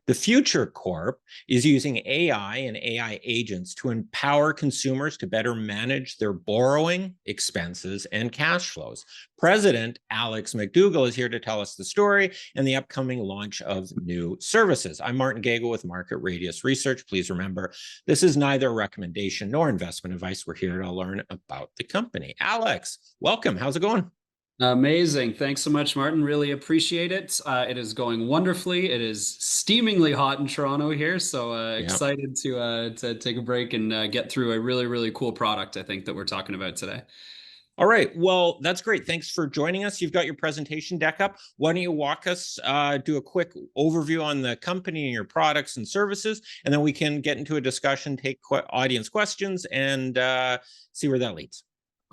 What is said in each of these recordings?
The FUTR Corp is using AI and AI agents to empower consumers to better manage their borrowing, expenses, and cash flows. President Alex McDougall is here to tell us the story and the upcoming launch of new services. I'm Martin Gagel with Market Radius Research. Please remember, this is neither a recommendation nor investment advice. We're here to learn about the company. Alex, welcome. How's it going? Amazing. Thanks so much, Martin. Really appreciate it. It is going wonderfully. It is steamingly hot in Toronto here, so Yeah. excited to take a break and get through a really, really cool product, I think, that we're talking about today. All right. Well, that's great. Thanks for joining us. You've got your presentation deck up. Why don't you walk us, do a quick overview on the company and your products and services, and then we can get into a discussion, take audience questions, and see where that leads.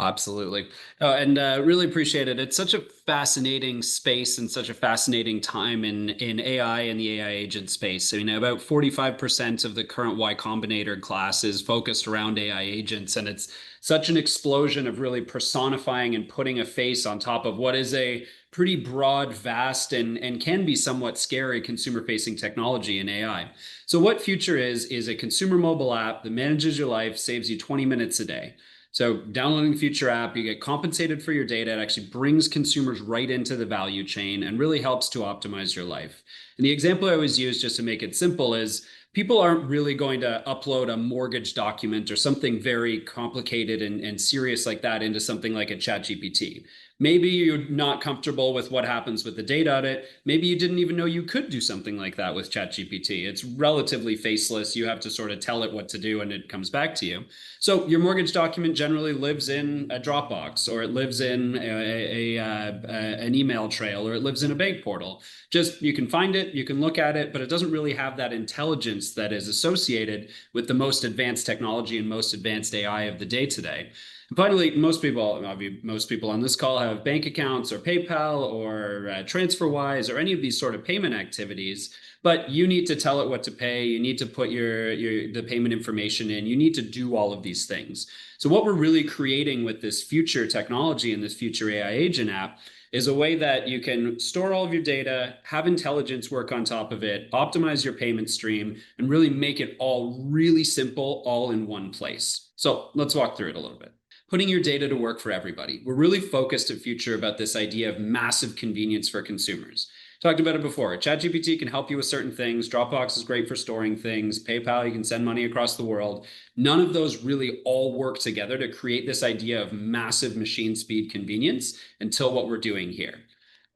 Absolutely. Oh, and really appreciate it. It's such a fascinating space and such a fascinating time in AI and the AI agent space. I mean, about 45% of the current Y Combinator class is focused around AI agents, and it's such an explosion of really personifying and putting a face on top of what is a pretty broad, vast, and can be somewhat scary consumer-facing technology in AI. So what FUTR is a consumer mobile app that manages your life, saves you 20 minutes a day. So downloading the FUTR app, you get compensated for your data. It actually brings consumers right into the value chain and really helps to optimize your life. And the example I always use, just to make it simple, is people aren't really going to upload a mortgage document or something very complicated and serious like that into something like a ChatGPT. Maybe you're not comfortable with what happens with the data audit. Maybe you didn't even know you could do something like that with ChatGPT. It's relatively faceless. You have to sort of tell it what to do and it comes back to you. So your mortgage document generally lives in a Dropbox, or it lives in an email trail, or it lives in a bank portal. Just, you can find it, you can look at it, but it doesn't really have that intelligence that is associated with the most advanced technology and most advanced AI of the day today. And finally, most people on this call have bank accounts or PayPal or TransferWise or any of these sort of payment activities, but you need to tell it what to pay. You need to put the payment information in. You need to do all of these things. So what we're really creating with this FUTR technology and this FUTR AI agent app is a way that you can store all of your data, have intelligence work on top of it, optimize your payment stream, and really make it all really simple, all in one place. So let's walk through it a little bit. Putting your data to work for everybody. We're really focused at FUTR about this idea of massive convenience for consumers. Talked about it before. ChatGPT can help you with certain things. Dropbox is great for storing things. PayPal, you can send money across the world. None of those really all work together to create this idea of massive machine speed convenience until what we're doing here.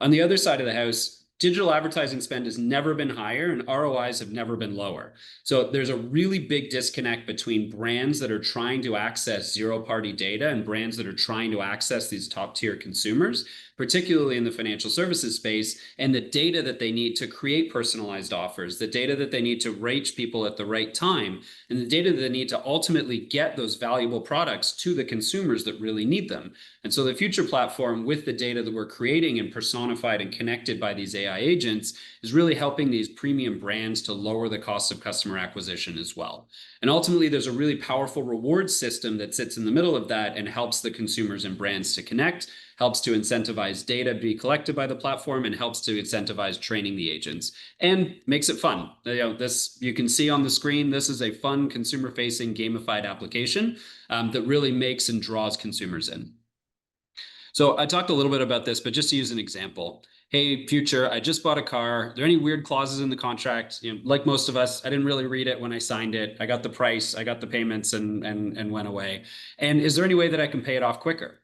On the other side of the house, digital advertising spend has never been higher and ROIs have never been lower. So there's a really big disconnect between brands that are trying to access zero-party data and brands that are trying to access these top-tier consumers, particularly in the financial services space, and the data that they need to create personalized offers, the data that they need to reach people at the right time, and the data that they need to ultimately get those valuable products to the consumers that really need them. And so the FUTR platform, with the data that we're creating and personified and connected by these AI agents, is really helping these premium brands to lower the cost of customer acquisition as well. And ultimately, there's a really powerful reward system that sits in the middle of that and helps the consumers and brands to connect, helps to incentivize data to be collected by the platform, and helps to incentivize training the agents, and makes it fun. This, you can see on the screen, this is a fun consumer-facing gamified application that really makes and draws consumers in. So I talked a little bit about this, but just to use an example. Hey, FUTR, I just bought a car. Are there any weird clauses in the contract? Like most of us, I didn't really read it when I signed it. I got the price, I got the payments, and went away. And is there any way that I can pay it off quicker?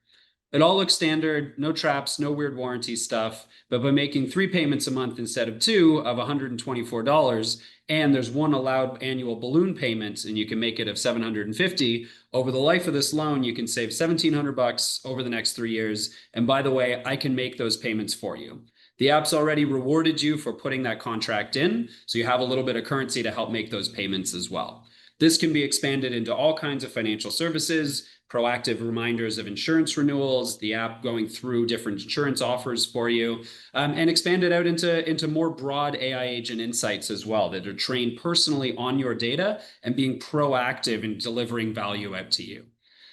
It all looks standard, no traps, no weird warranty stuff, but by making 3 payments a month instead of 2 of $124, and there's one allowed annual balloon payment, and you can make it of $750, over the life of this loan, you can save $1,700 over the next 3 years. And by the way, I can make those payments for you. The app's already rewarded you for putting that contract in, so you have a little bit of currency to help make those payments as well. This can be expanded into all kinds of financial services, proactive reminders of insurance renewals, the app going through different insurance offers for you, and expanded out into more broad AI agent insights as well that are trained personally on your data and being proactive in delivering value out to you.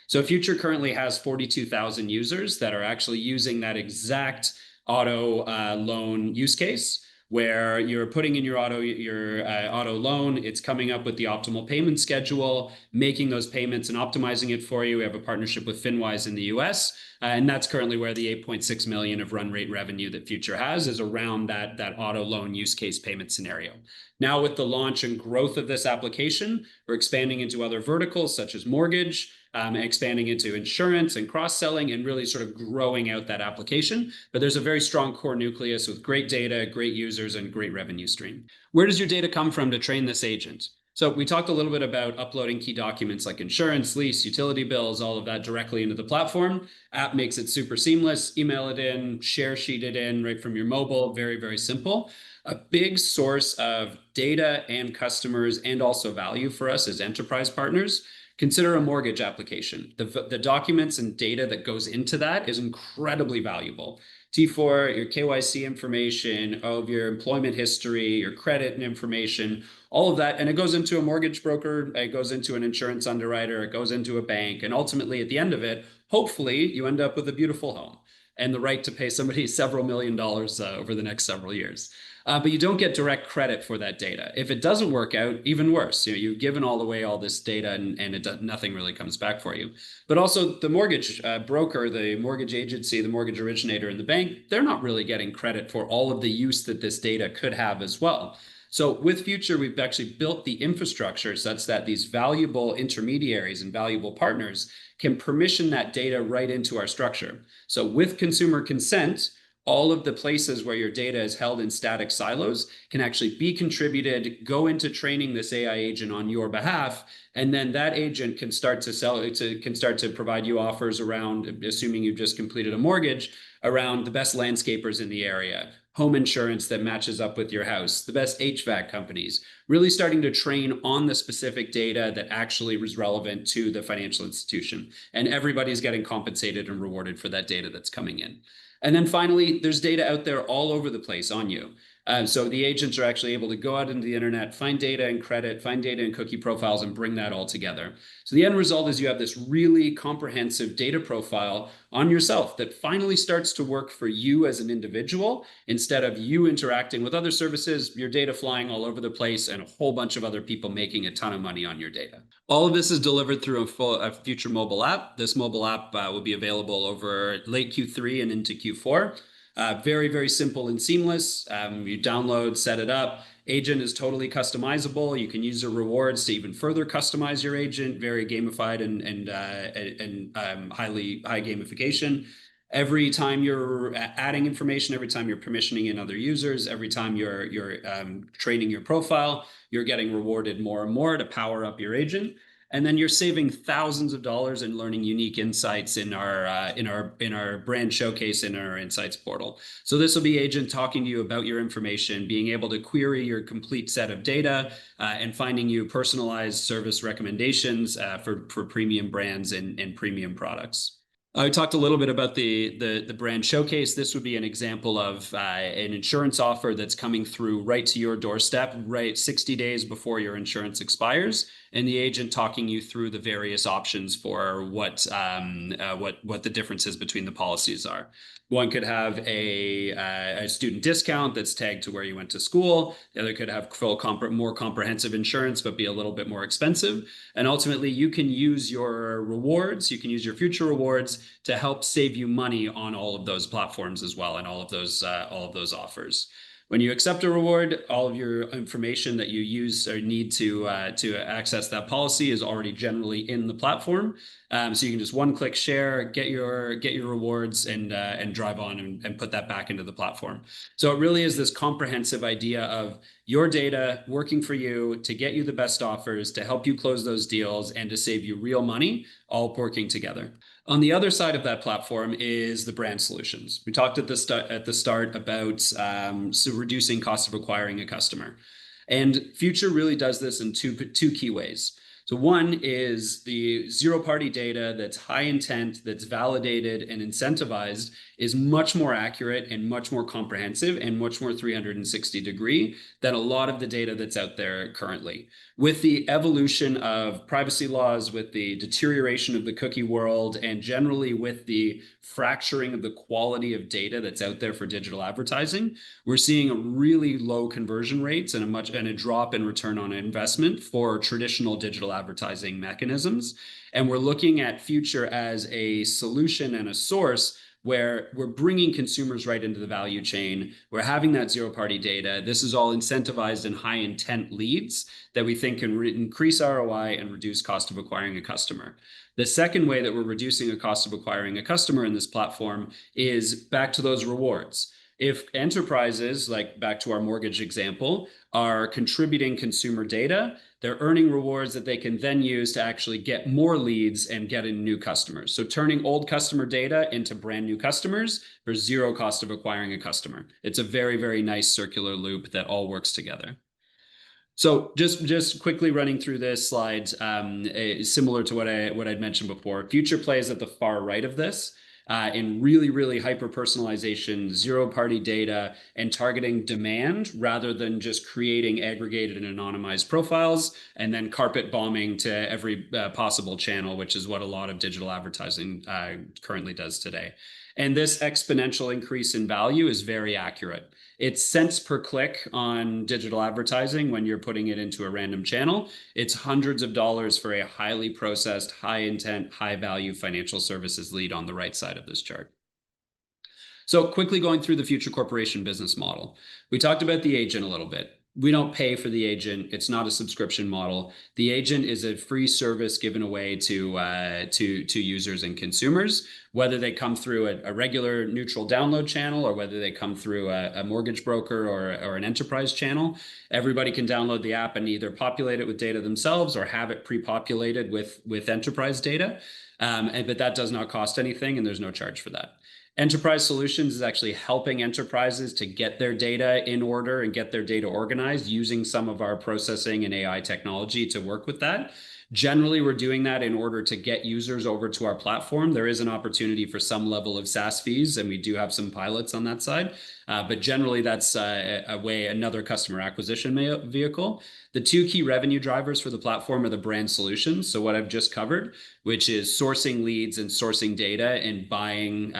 So FUTR currently has 42,000 users that are actually using that exact auto loan use case. where you're putting in your auto loan. It's coming up with the optimal payment schedule, making those payments and optimizing it for you. We have a partnership with FinWise in the US, and that's currently where the 8.6 million of run rate revenue that FUTR has is around that auto loan use case payment scenario. Now, with the launch and growth of this application, we're expanding into other verticals such as mortgage, expanding into insurance and cross-selling, and really sort of growing out that application. But there's a very strong core nucleus with great data, great users, and great revenue stream. Where does your data come from to train this agent? So we talked a little bit about uploading key documents like insurance, lease, utility bills, all of that directly into the platform. App makes it super seamless. Email it in, share sheet it in right from your mobile. Very, very simple. A big source of data and customers and also value for us as enterprise partners. Consider a mortgage application. The documents and data that goes into that is incredibly valuable. T4, your KYC information, of your employment history, your credit and information, all of that. And it goes into a mortgage broker, it goes into an insurance underwriter, it goes into a bank. And ultimately, at the end of it, hopefully you end up with a beautiful home and the right to pay somebody several $1 million over the next several years. But you don't get direct credit for that data. If it doesn't work out, even worse. You've given away all this data and nothing really comes back for you. But also the mortgage broker, the mortgage agency, the mortgage originator, and the bank, they're not really getting credit for all of the use that this data could have as well. So with FUTR, we've actually built the infrastructure such that these valuable intermediaries and valuable partners can permission that data right into our structure. So with consumer consent, all of the places where your data is held in static silos can actually be contributed, go into training this AI agent on your behalf, and then that agent can start to provide you offers around, assuming you've just completed a mortgage, around the best landscapers in the area, home insurance that matches up with your house, the best HVAC companies, really starting to train on the specific data that actually was relevant to the financial institution. And everybody's getting compensated and rewarded for that data that's coming in. And then finally, there's data out there all over the place on you. So the agents are actually able to go out into the internet, find data and credit, find data and cookie profiles, and bring that all together. So the end result is you have this really comprehensive data profile on yourself that finally starts to work for you as an individual, instead of you interacting with other services, your data flying all over the place, and a whole bunch of other people making a ton of money on your data. All of this is delivered through a FUTR mobile app. This mobile app will be available over late Q3 and into Q4. Very, very simple and seamless. You download, set it up. Agent is totally customizable. You can use the rewards to even further customize your agent. Very gamified and high gamification. Every time you're adding information, every time you're permissioning in other users, every time you're training your profile, you're getting rewarded more and more to power up your agent. And then you're saving thousands of dollars in learning unique insights in our brand showcase in our insights portal. So this will be agent talking to you about your information, being able to query your complete set of data, and finding you personalized service recommendations for premium brands and premium products. I talked a little bit about the brand showcase. This would be an example of an insurance offer that's coming through right to your doorstep, right 60 days before your insurance expires, and the agent talking you through the various options for what the differences between the policies are. One could have a student discount that's tagged to where you went to school. The other could have more comprehensive insurance, but be a little bit more expensive. And ultimately, you can use your rewards, you can use your FUTR rewards to help save you money on all of those platforms as well, and all of those offers. When you accept a reward, all of your information that you use or need to access that policy is already generally in the platform. So you can just one-click share, get your rewards, and drive on and put that back into the platform. So it really is this comprehensive idea of your data working for you to get you the best offers, to help you close those deals, and to save you real money, all working together. On the other side of that platform is the brand solutions. We talked at the start about reducing cost of acquiring a customer. And FUTR really does this in two key ways. So one is the zero-party data that's high intent, that's validated and incentivized is much more accurate and much more comprehensive and much more 360-degree than a lot of the data that's out there currently. With the evolution of privacy laws, with the deterioration of the cookie world, and generally with the fracturing of the quality of data that's out there for digital advertising, we're seeing a really low conversion rates and a drop in return on investment for traditional digital advertising mechanisms. And we're looking at FUTR as a solution and a source where we're bringing consumers right into the value chain. We're having that zero-party data. This is all incentivized in high-intent leads that we think can increase ROI and reduce cost of acquiring a customer. The second way that we're reducing the cost of acquiring a customer in this platform is back to those rewards. If enterprises, like back to our mortgage example, are contributing consumer data, they're earning rewards that they can then use to actually get more leads and get in new customers. So turning old customer data into brand new customers for zero cost of acquiring a customer. It's a very, very nice circular loop that all works together. So just quickly running through this slide, similar to what I'd mentioned before, FUTR plays at the far right of this. In really, really hyper-personalization, zero-party data, and targeting demand rather than just creating aggregated and anonymized profiles and then carpet bombing to every possible channel, which is what a lot of digital advertising currently does today. And this exponential increase in value is very accurate. It's cents per click on digital advertising when you're putting it into a random channel. It's hundreds of dollars for a highly processed, high intent, high value financial services lead on the right side of this chart. So quickly going through the FUTR Corporation business model. We talked about the agent a little bit. We don't pay for the agent. It's not a subscription model. The agent is a free service given away to users and consumers, whether they come through a regular neutral download channel or whether they come through a mortgage broker or an enterprise channel. Everybody can download the app and either populate it with data themselves or have it pre-populated with enterprise data. But that does not cost anything and there's no charge for that. Enterprise Solutions is actually helping enterprises to get their data in order and get their data organized using some of our processing and AI technology to work with that. Generally, we're doing that in order to get users over to our platform. There is an opportunity for some level of SaaS fees, and we do have some pilots on that side. But generally, that's another customer acquisition vehicle. The two key revenue drivers for the platform are the brand solutions. So what I've just covered, which is sourcing leads and sourcing data and buying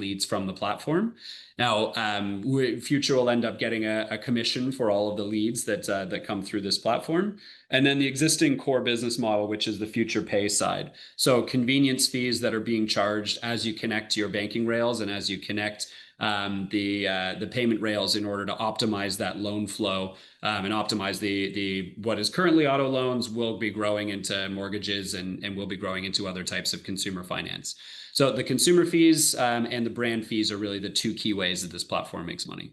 leads from the platform. Now, FUTR will end up getting a commission for all of the leads that come through this platform. And then the existing core business model, which is the FUTR Pay side. So convenience fees that are being charged as you connect to your banking rails and as you connect the payment rails in order to optimize that loan flow and optimize the what is currently auto loans will be growing into mortgages and will be growing into other types of consumer finance. So the consumer fees and the brand fees are really the two key ways that this platform makes money.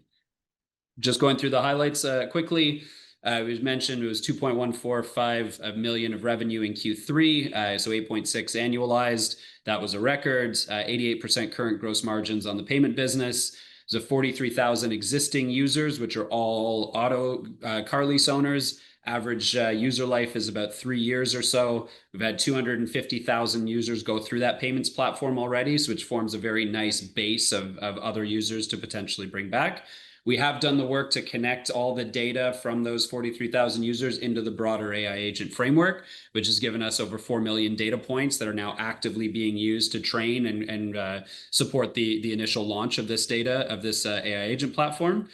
Just going through the highlights quickly. It was mentioned it was 2.145 million of revenue in Q3, so 8.6 annualized. That was a record. 88% current gross margins on the payment business. There's a 43,000 existing users, which are all auto car lease owners. Average user life is about 3 years or so. We've had 250,000 users go through that payments platform already, so which forms a very nice base of other users to potentially bring back. We have done the work to connect all the data from those 43,000 users into the broader AI agent framework, which has given us over 4 million data points that are now actively being used to train and support the initial launch of this data, of this AI agent platform.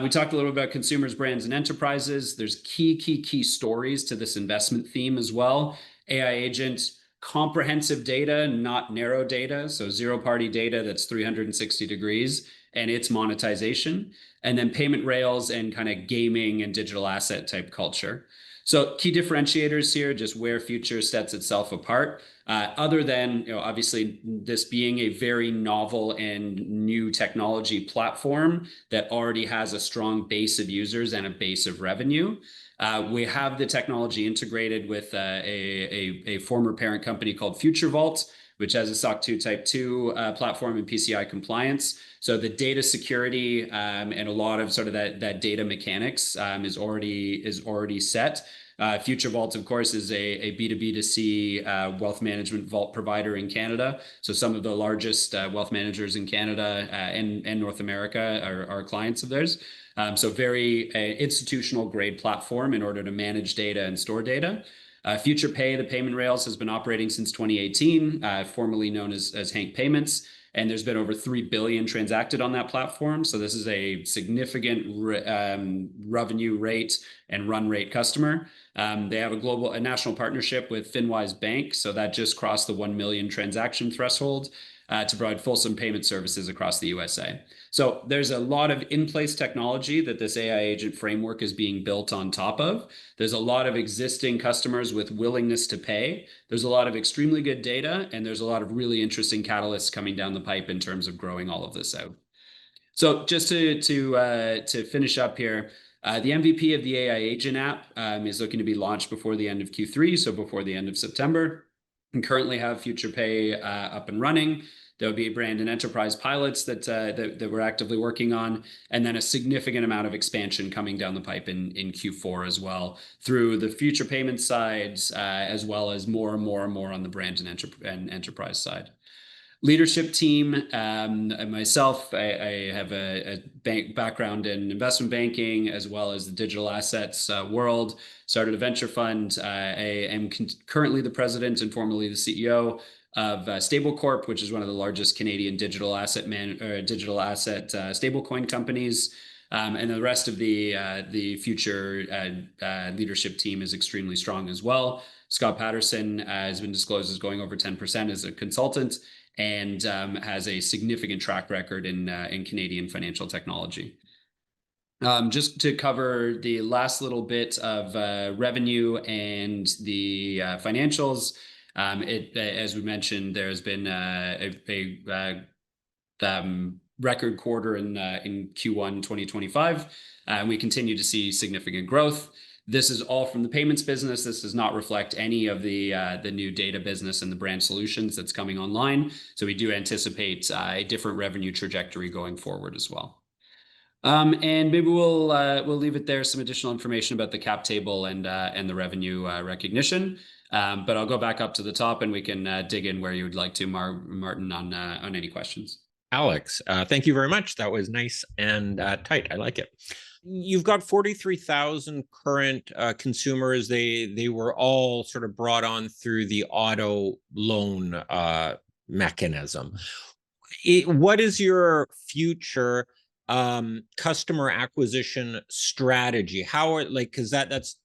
We talked a little about consumers, brands, and enterprises. There's key stories to this investment theme as well. AI agents, comprehensive data, not narrow data. So zero-party data that's 360 degrees and its monetization. And then payment rails and kind of gaming and digital asset type culture. So key differentiators here, just where FUTR sets itself apart. Other than, obviously this being a very novel and new technology platform that already has a strong base of users and a base of revenue. We have the technology integrated with a former parent company called FUTR Vault, which has a SOC 2 Type 2 platform and PCI compliance. So the data security and a lot of sort of that data mechanics is already set. Future Vault, of course, is a B2B2C wealth management vault provider in Canada. So some of the largest wealth managers in Canada and North America are clients of theirs. So very institutional grade platform in order to manage data and store data. Future Pay, the payment rails, has been operating since 2018, formerly known as Hank Payments. And there's been over 3 billion transacted on that platform. So this is a significant revenue rate and run rate customer. They have a national partnership with FinWise Bank. So that just crossed the 1 million transaction threshold to provide fulsome payment services across the USA. So there's a lot of in-place technology that this AI agent framework is being built on top of. There's a lot of existing customers with willingness to pay. There's a lot of extremely good data, and there's a lot of really interesting catalysts coming down the pipe in terms of growing all of this out. So just to finish up here, the MVP of the AI agent app is looking to be launched before the end of Q3, so before the end of September. And currently have Future Pay up and running. There'll be brand and enterprise pilots that we're actively working on, and then a significant amount of expansion coming down the pipe in Q4 as well through the future payment sides, as well as more and more on the brand and enterprise side. Leadership team, myself, I have a background in investment banking as well as the digital assets world. Started a venture fund. I am currently the president and formerly the CEO of Stable Corp, which is one of the largest Canadian digital asset stablecoin companies. And the rest of the future leadership team is extremely strong as well. Scott Patterson has been disclosed as going over 10% as a consultant, and has a significant track record in Canadian financial technology. Just to cover the last little bit of revenue and the financials, as we mentioned, there's been a record quarter in Q1 2025. We continue to see significant growth. This is all from the payments business. This does not reflect any of the new data business and the brand solutions that's coming online. So we do anticipate a different revenue trajectory going forward as well. And maybe we'll leave it there. Some additional information about the cap table and the revenue recognition. But I'll go back up to the top and we can dig in where you would like to, Martin, on any questions. Alex, thank you very much. That was nice and tight. I like it. You've got 43,000 current consumers. They were all sort of brought on through the auto loan mechanism. What is your future customer acquisition strategy? How, like, because that's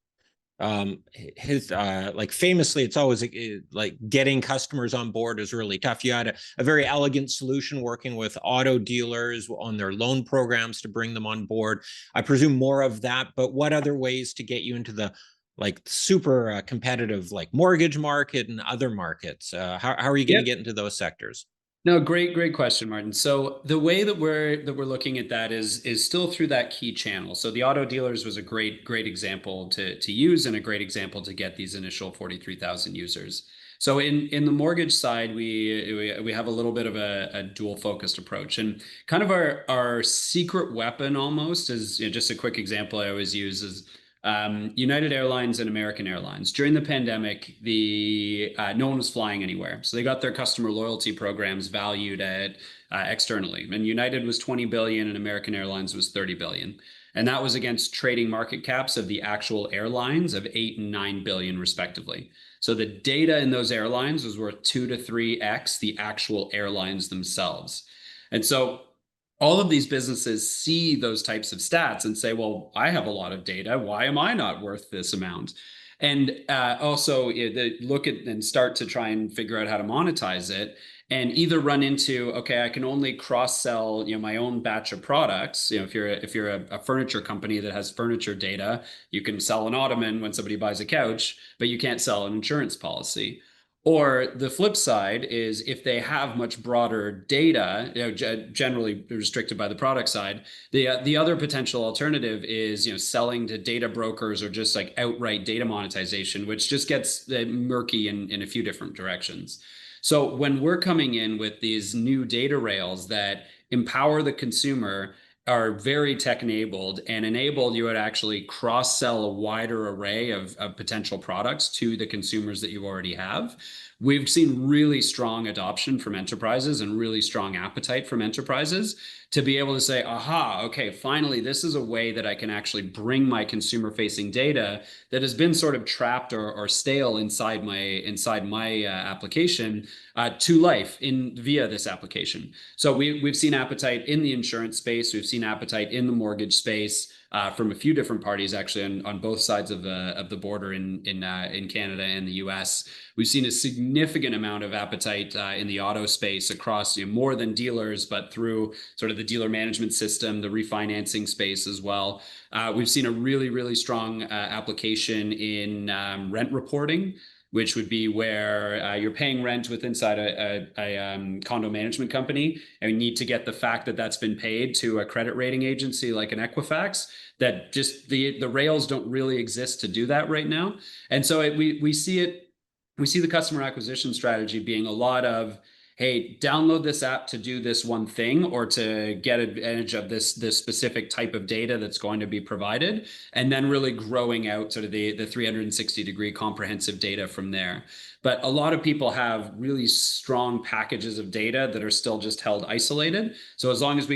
like famously, it's always like getting customers on board is really tough. You had a very elegant solution working with auto dealers on their loan programs to bring them on board. I presume more of that, but what other ways to get you into the like super competitive like mortgage market and other markets? How are you going to get into those sectors? No, great question, Martin. So the way that we're looking at that is still through that key channel. So the auto dealers was a great example to use and a great example to get these initial 43,000 users. So in the mortgage side, we have a little bit of a dual focused approach, and kind of our secret weapon almost is, you know, just a quick example I always use is United Airlines and American Airlines. During the pandemic, no one was flying anywhere. So they got their customer loyalty programs valued at externally. And United was 20 billion and American Airlines was 30 billion. And that was against trading market caps of the actual airlines of 8 and 9 billion respectively. So the data in those airlines was worth 2 to 3x the actual airlines themselves. And so all of these businesses see those types of stats and say, well, I have a lot of data. Why am I not worth this amount? And also they look at and start to try and figure out how to monetize it, and either run into, okay, I can only cross-sell, you know, my own batch of products. You know, if you're a furniture company that has furniture data, you can sell an ottoman when somebody buys a couch, but you can't sell an insurance policy. Or the flip side is if they have much broader data, you know, generally restricted by the product side, the other potential alternative is, you know, selling to data brokers or just like outright data monetization, which just gets murky in a few different directions. So when we're coming in with these new data rails that empower the consumer are very tech enabled, and enabled you would actually cross sell a wider array of potential products to the consumers that you already have. We've seen really strong adoption from enterprises and really strong appetite from enterprises to be able to say, aha, okay, finally, this is a way that I can actually bring my consumer facing data that has been sort of trapped or stale inside my application to life via this application. So we've seen appetite in the insurance space. We've seen appetite in the mortgage space from a few different parties, actually, on both sides of the border in Canada and the US. We've seen a significant amount of appetite in the auto space across more than dealers, but through sort of the dealer management system, the refinancing space as well. We've seen a really, really strong application in rent reporting, which would be where you're paying rent with inside a condo management company, and you need to get the fact that that's been paid to a credit rating agency like an Equifax. That just the rails don't really exist to do that right now, and so we see the customer acquisition strategy being a lot of, hey, download this app to do this one thing or to get advantage of this specific type of data that's going to be provided, and then really growing out sort of the 360-degree comprehensive data from there. But a lot of people have really strong packages of data that are still just held isolated. So as soon as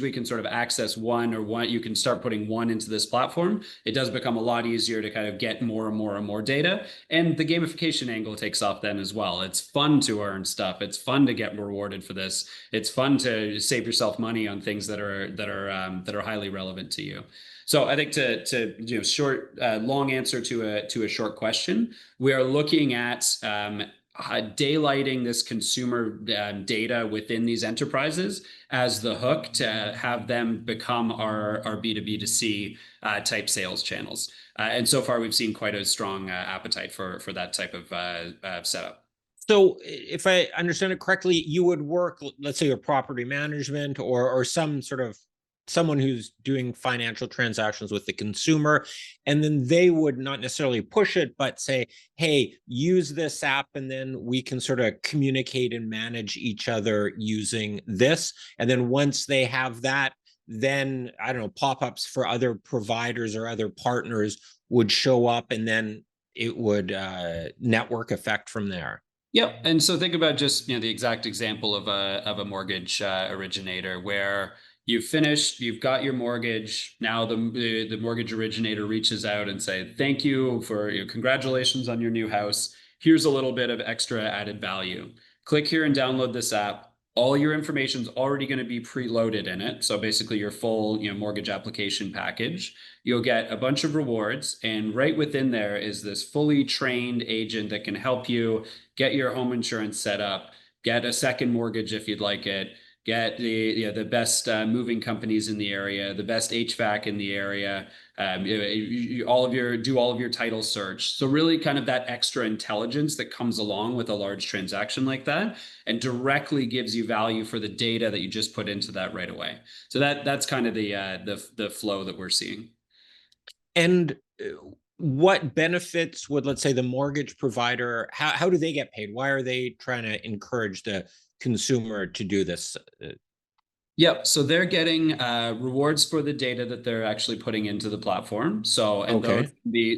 we can sort of access one, you can start putting one into this platform, it does become a lot easier to kind of get more and more and more data. And the gamification angle takes off then as well. It's fun to earn stuff. It's fun to get rewarded for this. It's fun to save yourself money on things that are highly relevant to you. So I think long answer to a short question, we are looking at daylighting this consumer data within these enterprises as the hook to have them become our B2B2C type sales channels. And so far, we've seen quite a strong appetite for that type of setup. So if I understand it correctly, you would work, let's say, a property management or some sort of someone who's doing financial transactions with the consumer, and then they would not necessarily push it, but say, hey, use this app, and then we can sort of communicate and manage each other using this. And then once they have that, then, I don't know, pop-ups for other providers or other partners would show up, and then it would network effect from there. Yep. And so think about just the exact example of a mortgage originator where you've finished, you've got your mortgage. Now the mortgage originator reaches out and say, thank you for congratulations on your new house. Here's a little bit of extra added value. Click here and download this app. All your information is already going to be preloaded in it. So basically your full mortgage application package. You'll get a bunch of rewards, and right within there is this fully trained agent that can help you get your home insurance set up, get a second mortgage if you'd like it, get the best moving companies in the area, the best HVAC in the area, do all of your title search. So really kind of that extra intelligence that comes along with a large transaction like that, and directly gives you value for the data that you just put into that right away. So that's kind of the flow that we're seeing. And what benefits would, let's say, the mortgage provider, how do they get paid? Why are they trying to encourage the consumer to do this? Yep. So they're getting rewards for the data that they're actually putting into the platform. So, and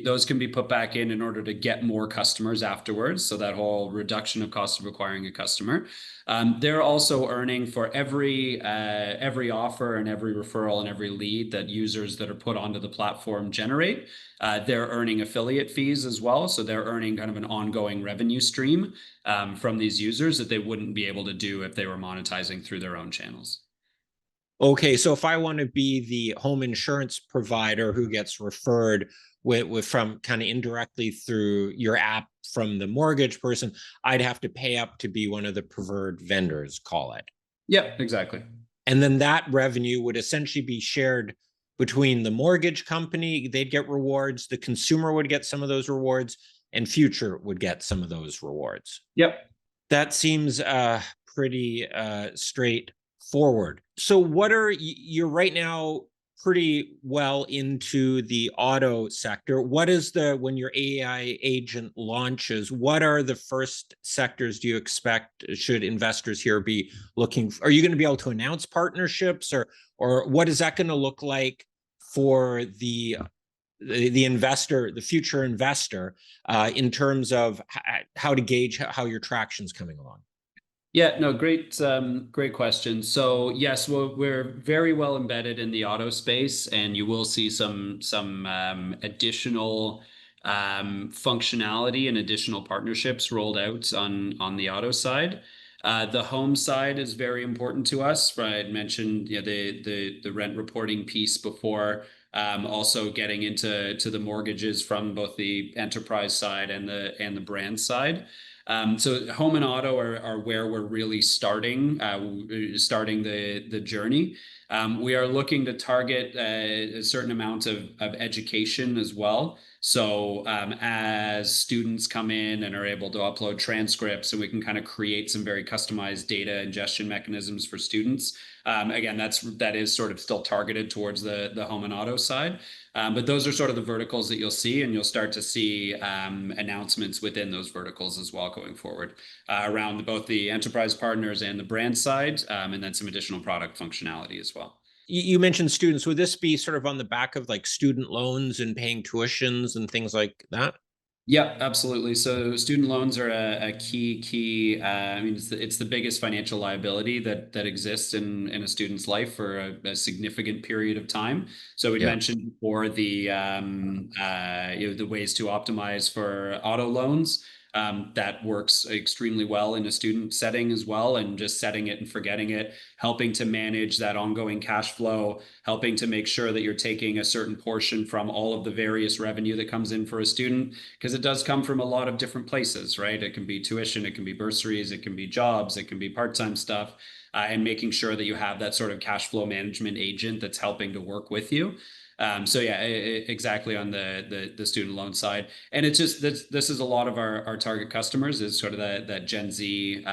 those can be put back in order to get more customers afterwards. So that whole reduction of cost of acquiring a customer. They're also earning for every offer and every referral and every lead that users that are put onto the platform generate. They're earning affiliate fees as well. So they're earning kind of an ongoing revenue stream from these users that they wouldn't be able to do if they were monetizing through their own channels. Okay, so if I want to be the home insurance provider who gets referred from kind of indirectly through your app from the mortgage person, I'd have to pay up to be one of the preferred vendors, call it. Yep, exactly. And then that revenue would essentially be shared between the mortgage company. They'd get rewards, the consumer would get some of those rewards, and FUTR would get some of those rewards. Yep. That seems pretty straightforward. So what are you're right now pretty well into the auto sector. What is when your AI agent launches, what are the first sectors do you expect should investors here be looking for? Are you going to be able to announce partnerships, or what is that going to look like for the investor, the future investor, in terms of how to gauge how your traction's coming along? Yeah, no, great question. So yes, we're very well embedded in the auto space, and you will see some additional functionality and additional partnerships rolled out on the auto side. The home side is very important to us. Right? I mentioned, the rent reporting piece before. Also getting into the mortgages from both the enterprise side and the brand side. So home and auto are where we're really starting the journey. We are looking to target a certain amount of education as well. So as students come in and are able to upload transcripts, and we can kind of create some very customized data ingestion mechanisms for students. Again, that is sort of still targeted towards the home and auto side. But those are sort of the verticals that you'll see, and you'll start to see announcements within those verticals as well going forward, around both the enterprise partners and the brand side, and then some additional product functionality as well. You mentioned students. Would this be sort of on the back of like student loans and paying tuitions and things like that? Yeah, absolutely. So student loans are a key. I mean, it's the biggest financial liability that exists in a student's life for a significant period of time. So we Yeah. mentioned before the ways to optimize for auto loans. That works extremely well in a student setting as well, and just setting it and forgetting it, helping to manage that ongoing cash flow, helping to make sure that you're taking a certain portion from all of the various revenue that comes in for a student, because it does come from a lot of different places, right? It can be tuition, it can be bursaries, it can be jobs, it can be part-time stuff, and making sure that you have that sort of cash flow management agent that's helping to work with you. So yeah, exactly on the student loan side. And it's just this is a lot of our target customers is sort of that Gen Z,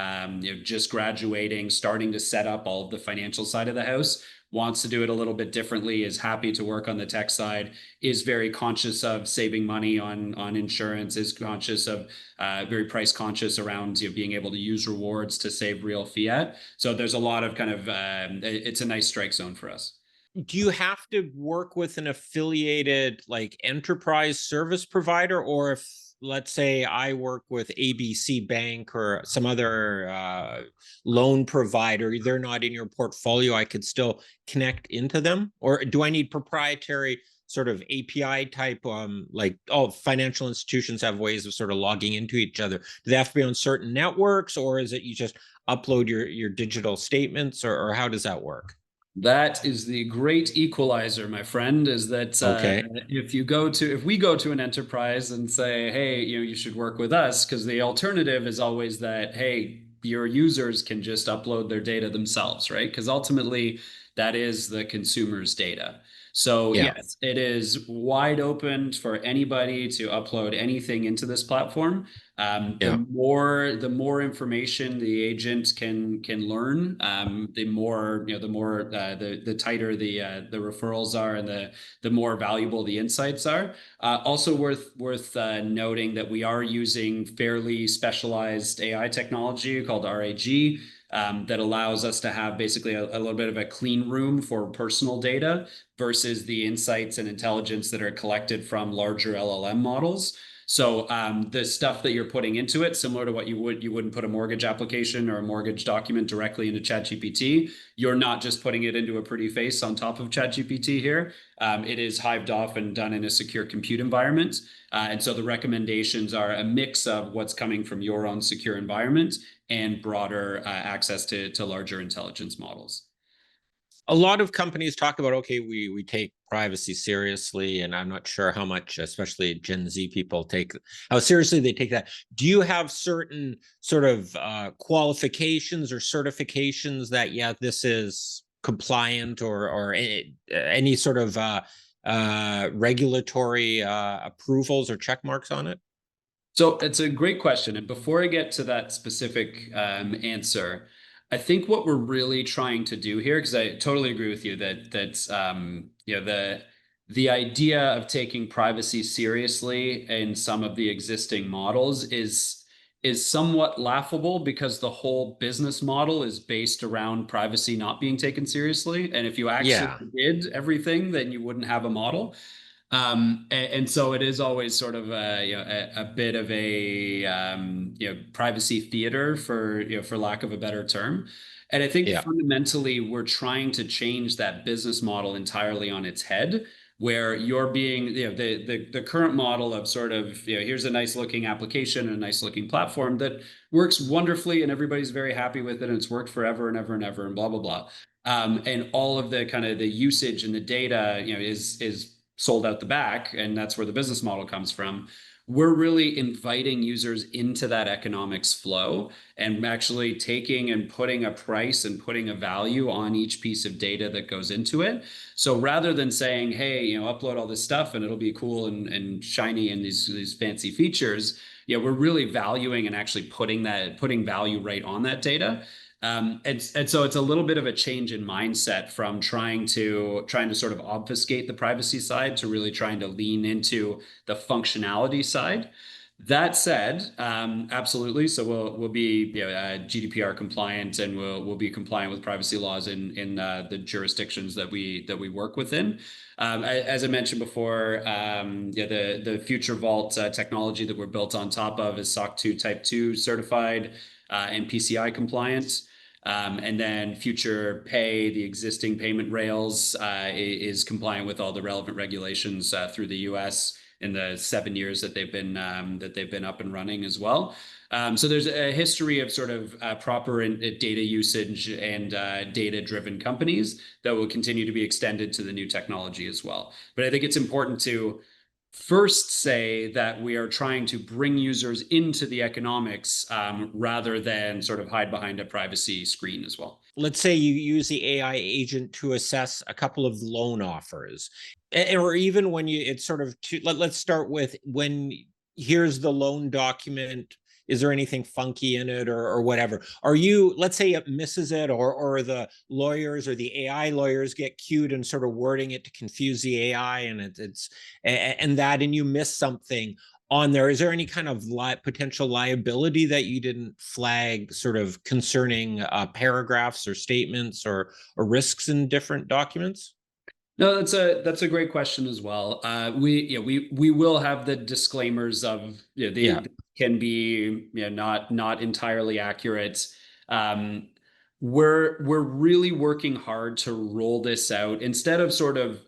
just graduating, starting to set up all of the financial side of the house, wants to do it a little bit differently, is happy to work on the tech side, is very conscious of saving money on insurance, is conscious of very price conscious around being able to use rewards to save real fiat. So there's a lot of kind of it's a nice strike zone for us. Do you have to work with an affiliated like enterprise service provider, or if let's say I work with ABC Bank or some other loan provider, they're not in your portfolio, I could still connect into them? Or do I need proprietary sort of API type, like, oh, financial institutions have ways of sort of logging into each other? Do they have to be on certain networks, or is it you just upload your digital statements, or how does that work? That is the great equalizer, my friend, is that Okay. if we go to an enterprise and say, hey, you should work with us, because the alternative is always that, hey, your users can just upload their data themselves, right? Because ultimately that is the consumer's data. So Yeah. yes, it is wide open for anybody to upload anything into this platform. Yeah. The more information the agent can learn, the more the tighter the referrals are, and the more valuable the insights are. Also worth noting that we are using fairly specialized AI technology called RAG. That allows us to have basically a little bit of a clean room for personal data versus the insights and intelligence that are collected from larger LLM models. So the stuff that you're putting into it, similar to what you wouldn't put a mortgage application or a mortgage document directly into ChatGPT. You're not just putting it into a pretty face on top of ChatGPT here. It is hived off and done in a secure compute environment. And so the recommendations are a mix of what's coming from your own secure environment and broader access to larger intelligence models. A lot of companies talk about, okay, we take privacy seriously, and I'm not sure how much, especially Gen Z people, take how seriously they take that. Do you have certain sort of qualifications or certifications that, yeah, this is compliant, or any sort of regulatory approvals or check marks on it? So it's a great question. And before I get to that specific answer, I think what we're really trying to do here, because I totally agree with you the idea of taking privacy seriously in some of the existing models is somewhat laughable because the whole business model is based around privacy not being taken seriously. And if you actually Yeah. did everything, then you wouldn't have a model. And so it is always sort of a bit of a privacy theater for lack of a better term. And I think Yeah. fundamentally we're trying to change that business model entirely on its head, where you're being the current model of sort of here's a nice looking application and a nice looking platform that works wonderfully and everybody's very happy with it and it's worked forever and ever and ever and blah blah blah. And all of the kind of the usage and the data is sold out the back, and that's where the business model comes from. We're really inviting users into that economics flow and actually taking and putting a price and putting a value on each piece of data that goes into it. So rather than saying, hey, upload all this stuff and it'll be cool and shiny and these fancy features, we're really valuing and actually putting value right on that data. And so it's a little bit of a change in mindset from trying to sort of obfuscate the privacy side to really trying to lean into the functionality side. That said, absolutely. So we'll be GDPR compliant, and we'll be compliant with privacy laws in the jurisdictions that we work within. As I mentioned before, the Future Vault technology that we're built on top of is SOC 2 Type 2 certified and PCI compliant. And then Future Pay, the existing payment rails, is compliant with all the relevant regulations through the U.S. in the 7 years that they've been up and running as well. So there's a history of sort of proper data usage and data-driven companies that will continue to be extended to the new technology as well. But I think it's important to first say that we are trying to bring users into the economics rather than sort of hide behind a privacy screen as well. Let's say you use the AI agent to assess a couple of loan offers, or even when it's sort of let's start with when here's the loan document. Is there anything funky in it or whatever? Let's say it misses it, or the lawyers or the AI lawyers get cued and sort of wording it to confuse the AI, and you miss something on there. Is there any kind of potential liability that you didn't flag, sort of concerning paragraphs or statements or risks in different documents? No, that's a great question as well. We will have the disclaimers of Yeah. can be not entirely accurate. We're really working hard to roll this out instead of sort of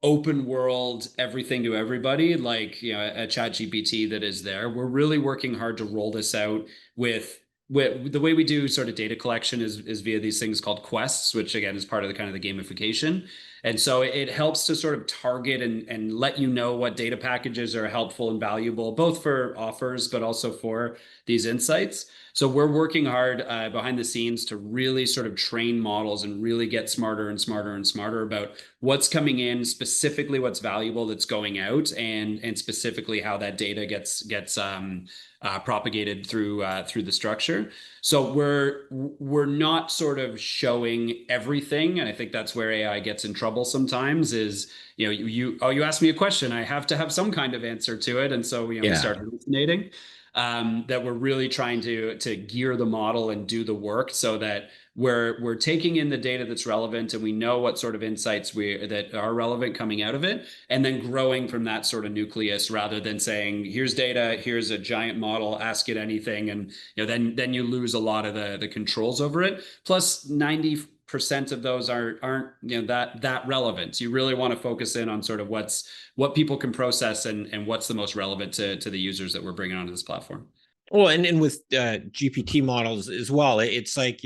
open world everything to everybody like a chat GPT that is there. We're really working hard to roll this out with the way we do sort of data collection is via these things called quests, which again is part of the kind of the gamification. And so it helps to sort of target and let you know what data packages are helpful and valuable, both for offers, but also for these insights. So we're working hard behind the scenes to really sort of train models and really get smarter and smarter and smarter about what's coming in, specifically what's valuable that's going out, and specifically how that data gets propagated through the structure. So we're not sort of showing everything, and I think that's where AI gets in trouble sometimes. Is you asked me a question, I have to have some kind of answer to it, and so we start hallucinating. That we're really trying to gear the model and do the work so that we're taking in the data that's relevant and we know what sort of insights that are relevant coming out of it, and then growing from that sort of nucleus rather than saying here's data, here's a giant model, ask it anything, and then you lose a lot of the controls over it. Plus 90% of those aren't that relevant. You really want to focus in on sort of what people can process and what's the most relevant to the users that we're bringing onto this platform. Well, and with GPT models as well, it's like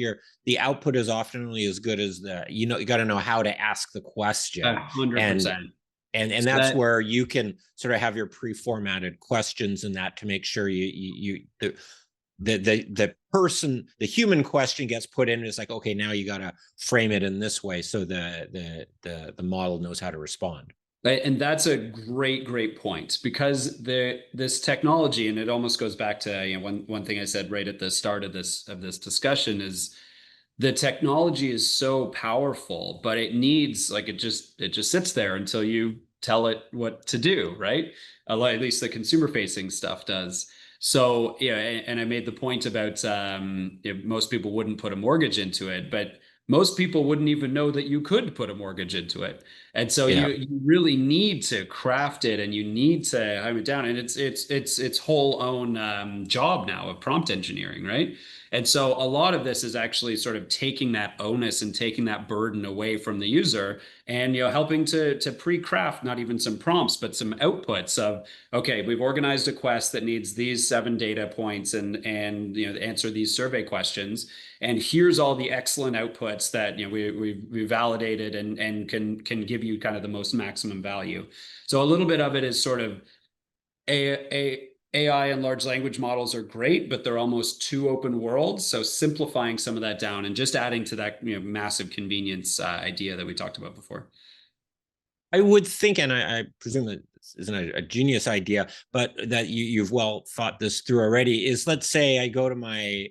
the output is often only as good as you got to know how to ask the question. 100%. And So that's where you can sort of have your pre-formatted questions and that to make sure the human question gets put in. It's like, okay, now you got to frame it in this way so the model knows how to respond. And that's a great point, because this technology, and it almost goes back to one thing I said right at the start of this discussion, is the technology is so powerful, but it needs like it just sits there until you tell it what to do, right? At least the consumer facing stuff does. So yeah, and I made the point about most people wouldn't put a mortgage into it, but most people wouldn't even know that you could put a mortgage into it. And so Yeah. you really need to craft it and you need to have it down. And it's whole own job now of prompt engineering, right? And so a lot of this is actually sort of taking that onus and taking that burden away from the user and helping to pre-craft not even some prompts, but some outputs of, okay, we've organized a quest that needs these 7 data points and answer these survey questions. And here's all the excellent outputs that we validated and can give you kind of the most maximum value. So a little bit of it is sort of AI and large language models are great, but they're almost too open world. So simplifying some of that down and just adding to that massive convenience idea that we talked about before. I would think, and I presume that this isn't a genius idea, but that you've well thought this through already, is let's say I go to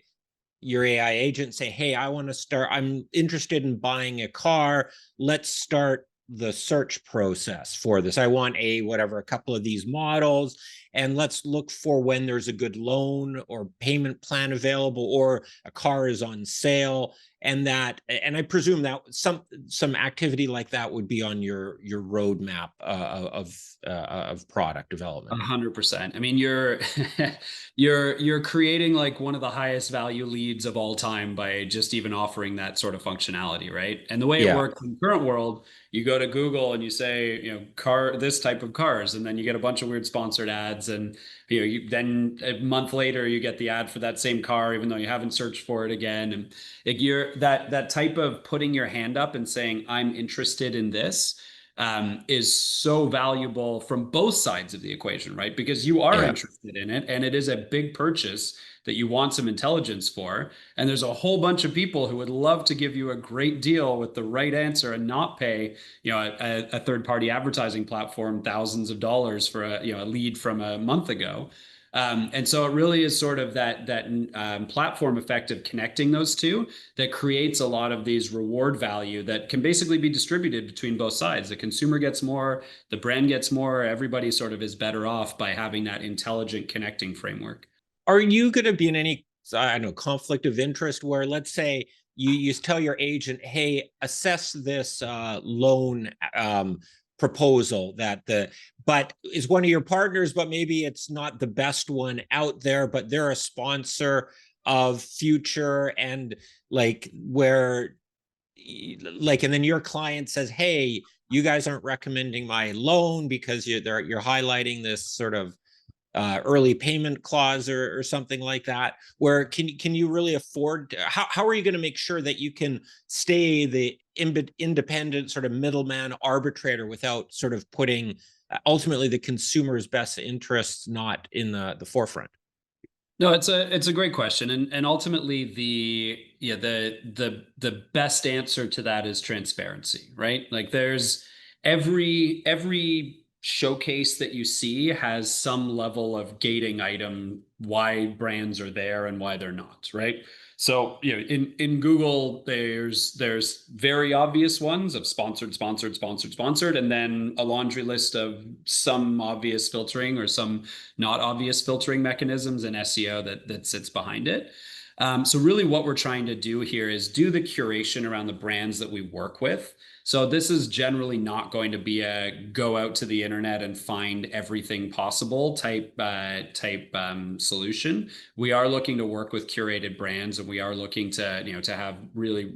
your AI agent, say, hey, I'm interested in buying a car. Let's start the search process for this. I want a couple of these models, and let's look for when there's a good loan or payment plan available or a car is on sale. And I presume that some activity like that would be on your roadmap of product development. 100%. I mean, you're you're creating like one of the highest value leads of all time by just even offering that sort of functionality, right? And the way it Yeah. works in the current world, you go to Google and you say, this type of cars, and then you get a bunch of weird sponsored ads, and then a month later you get the ad for that same car, even though you haven't searched for it again. And you're that type of putting your hand up and saying, I'm interested in this is so valuable from both sides of the equation, right? Because you are Yeah. interested in it and it is a big purchase that you want some intelligence for. And there's a whole bunch of people who would love to give you a great deal with the right answer and not pay, a third-party advertising platform thousands of dollars for a lead from a month ago. And so it really is sort of that platform effect of connecting those two that creates a lot of these reward value that can basically be distributed between both sides. The consumer gets more, the brand gets more, everybody sort of is better off by having that intelligent connecting framework. Are you going to be in any, I don't know, conflict of interest where, let's say, you tell your agent, hey, assess this loan proposal but is one of your partners, but maybe it's not the best one out there, but they're a sponsor of FUTR, and and then your client says, hey, you guys aren't recommending my loan because you're highlighting this sort of early payment clause or something like that, where can you really afford how are you going to make sure that you can stay the independent sort of middleman arbitrator without sort of putting ultimately the consumer's best interests not in the forefront? No, it's a great question, and ultimately the best answer to that is transparency, right? Like there's every showcase that you see has some level of gating item why brands are there and why they're not, right? So, in Google, there's very obvious ones of sponsored, and then a laundry list of some obvious filtering or some not obvious filtering mechanisms and SEO that sits behind it. So really what we're trying to do here is do the curation around the brands that we work with. So this is generally not going to be a go out to the internet and find everything possible type solution. We are looking to work with curated brands, and we are looking to have really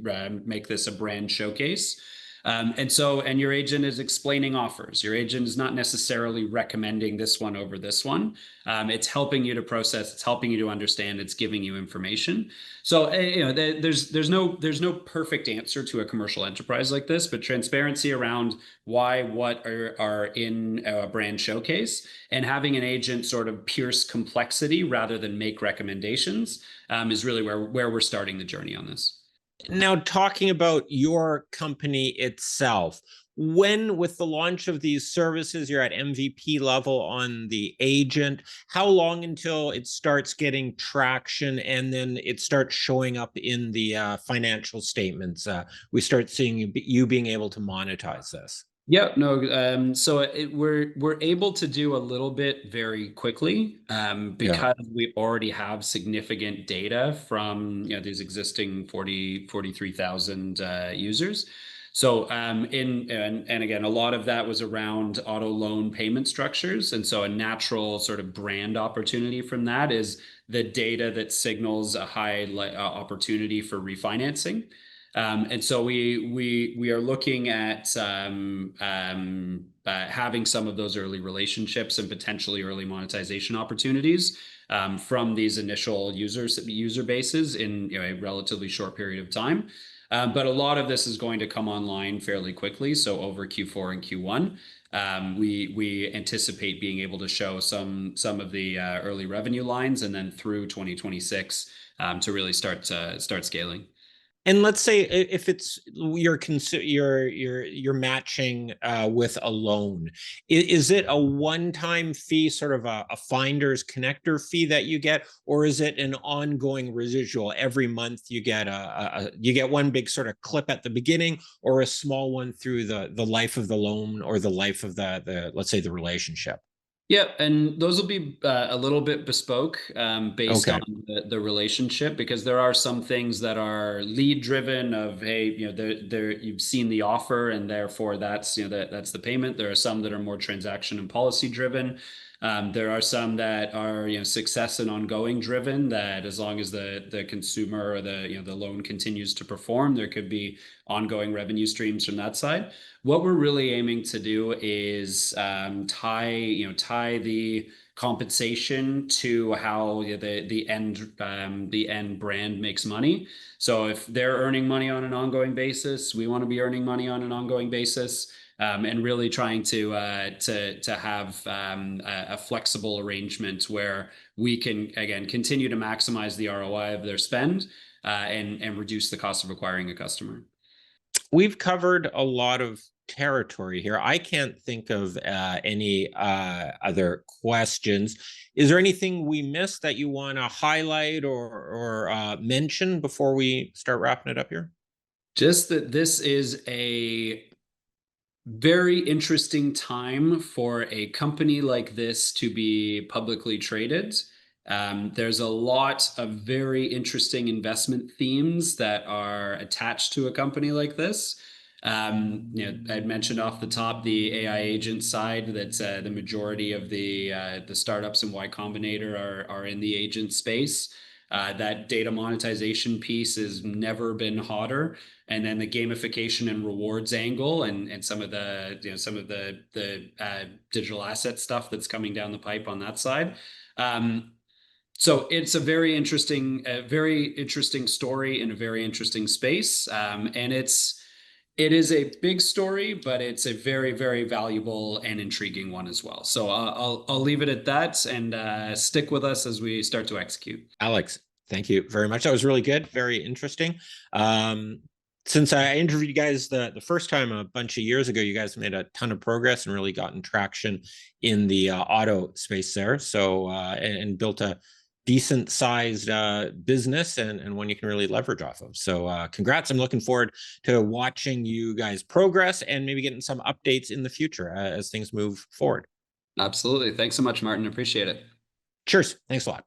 make this a brand showcase. And your agent is explaining offers. Your agent is not necessarily recommending this one over this one. It's helping you to process. It's helping you to understand. It's giving you information. So there's no perfect answer to a commercial enterprise like this, but transparency around what are in a brand showcase and having an agent sort of pierce complexity rather than make recommendations is really where we're starting the journey on this. Now, talking about your company itself, when, with the launch of these services, you're at MVP level on the agent, how long until it starts getting traction and then it starts showing up in the financial statements? We start seeing you being able to monetize this. Yeah, no. We're able to do a little bit very quickly, Yeah. because we already have significant data from these existing 43,000 users. So and again, a lot of that was around auto loan payment structures, and so a natural sort of brand opportunity from that is the data that signals a high opportunity for refinancing. And so we are looking at having some of those early relationships and potentially early monetization opportunities from these initial user bases in a relatively short period of time. But a lot of this is going to come online fairly quickly. So over Q4 and Q1, we anticipate being able to show some of the early revenue lines, and then through 2026 to really start scaling. And let's say if it's you're matching with a loan, is it a one-time fee, sort of a finder's connector fee that you get, or is it an ongoing residual? Every month you get you get one big sort of clip at the beginning, or a small one through the life of the loan or the life of the let's say the relationship. Yeah, and those will be a little bit bespoke based on Okay. the relationship, because there are some things that are lead driven of, hey, you've seen the offer and therefore that's that's the payment. There are some that are more transaction and policy driven. There are some that are success and ongoing driven, that as long as the consumer or the loan continues to perform, there could be ongoing revenue streams from that side. What we're really aiming to do is tie the compensation to how the end brand makes money. So if they're earning money on an ongoing basis, we want to be earning money on an ongoing basis. And really trying to have a flexible arrangement where we can again continue to maximize the ROI of their spend, and reduce the cost of acquiring a customer. We've covered a lot of territory here. I can't think of any other questions. Is there anything we missed that you want to highlight or mention before we start wrapping it up here? Just that this is a very interesting time for a company like this to be publicly traded. There's a lot of very interesting investment themes that are attached to a company like this. I'd mentioned off the top the AI agent side, that the majority of the startups in Y Combinator are in the agent space. That data monetization piece has never been hotter, and then the gamification and rewards angle, and some of the digital asset stuff that's coming down the pipe on that side. So it's a very interesting story in a very interesting space, and it is a big story, but it's a very, very valuable and intriguing one as well. So I'll leave it at that, and stick with us as we start to execute. Alex, thank you very much. That was really good, very interesting. Since I interviewed you guys the first time a bunch of years ago, you guys made a ton of progress and really gotten traction in the auto space there. So and built a decent sized business, and one you can really leverage off of. So congrats. I'm looking forward to watching you guys progress and maybe getting some updates in the future as things move forward. Absolutely. Thanks so much, Martin. Appreciate it. Cheers. Thanks a lot.